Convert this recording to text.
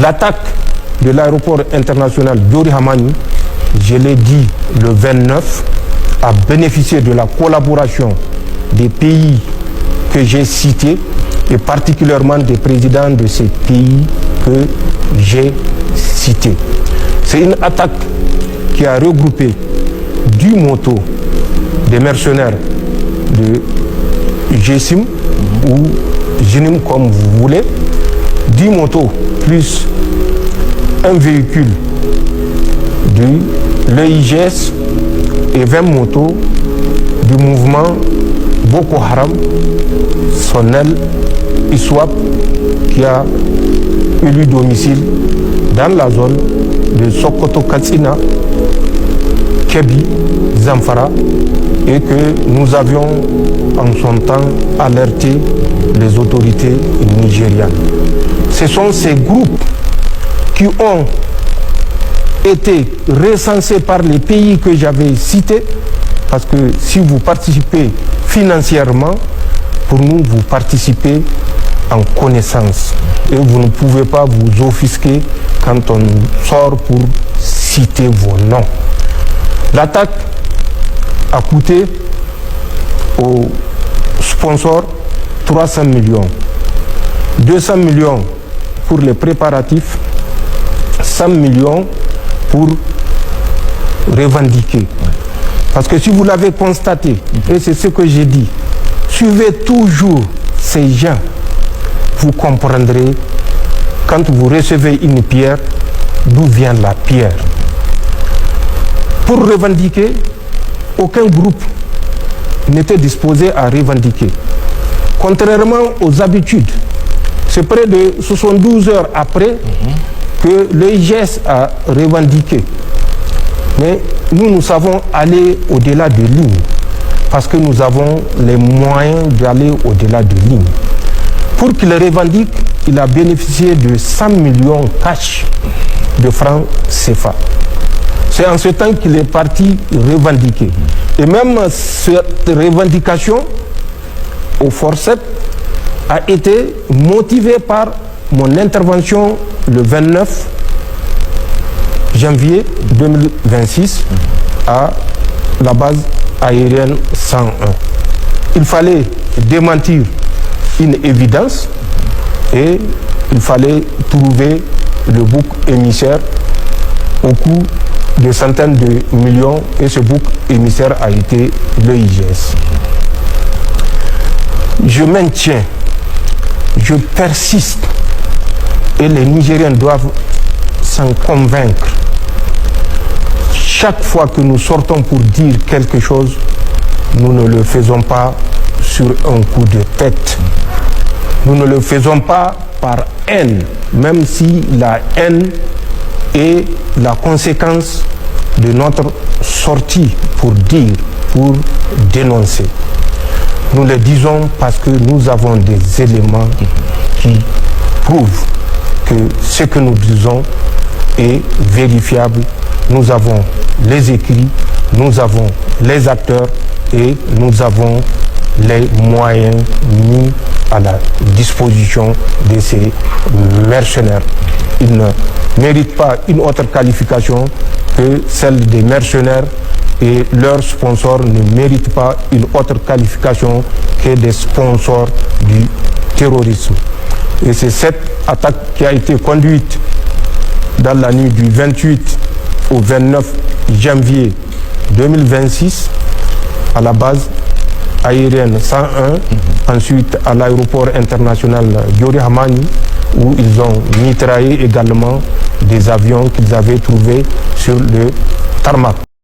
L'attaque de l'aéroport international Diori Hamani, je l'ai dit le 29, a bénéficié de la collaboration des pays que j'ai cités et particulièrement des présidents de ces pays que j'ai cités. C'est une attaque qui a regroupé du moto des mercenaires de GSIM ou GNIM comme vous voulez, 10 motos plus un véhicule de l'EIGS et 20 motos du mouvement Boko Haram, son aile ISWAP, qui a élu domicile dans la zone de Sokoto-Katsina, Kébi, Zamfara, et que nous avions en son temps alerté les autorités nigérianes. Ce sont ces groupes qui ont été recensés par les pays que j'avais cités, parce que si vous participez financièrement, pour nous, vous participez en connaissance. Et vous ne pouvez pas vous offusquer quand on sort pour citer vos noms. L'attaque a coûté aux sponsors 300 millions. 200 millions pour les préparatifs, 100 millions pour revendiquer. Parce que si vous l'avez constaté, et c'est ce que j'ai dit, suivez toujours ces gens, vous comprendrez quand vous recevez une pierre, d'où vient la pierre. Pour revendiquer, aucun groupe n'était disposé à revendiquer. Contrairement aux habitudes, c'est près de 72 heures après que l'EIGS a revendiqué. Mais nous savons aller au-delà de lignes, parce que nous avons les moyens d'aller au-delà de lignes. Pour qu'il revendique, il a bénéficié de 100 millions cash de francs CFA. C'est en ce temps qu'il est parti revendiquer. Et même cette revendication au forceps a été motivée par mon intervention le 29 janvier 2026 à la base aérienne 101. Il fallait démentir une évidence et il fallait trouver le bouc émissaire au coût de centaines de millions, et ce bouc émissaire a été l'EIGS. Je maintiens, je persiste, et les Nigériens doivent s'en convaincre. Chaque fois que nous sortons pour dire quelque chose, nous ne le faisons pas sur un coup de tête. Nous ne le faisons pas par haine, même si la haine est la conséquence de notre sortie pour dire, pour dénoncer. Nous le disons parce que nous avons des éléments qui prouvent que ce que nous disons est vérifiable. Nous avons les écrits, nous avons les acteurs et nous avons les moyens mis à la disposition de ces mercenaires. Ils ne méritent pas une autre qualification que celle des mercenaires, et leurs sponsors ne méritent pas une autre qualification que des sponsors du terrorisme. Et c'est cette attaque qui a été conduite dans la nuit du 28 au 29 janvier 2026 à la base aérienne 101, ensuite à l'aéroport international Diori Hamani, où ils ont mitraillé également des avions qu'ils avaient trouvés sur le tarmac.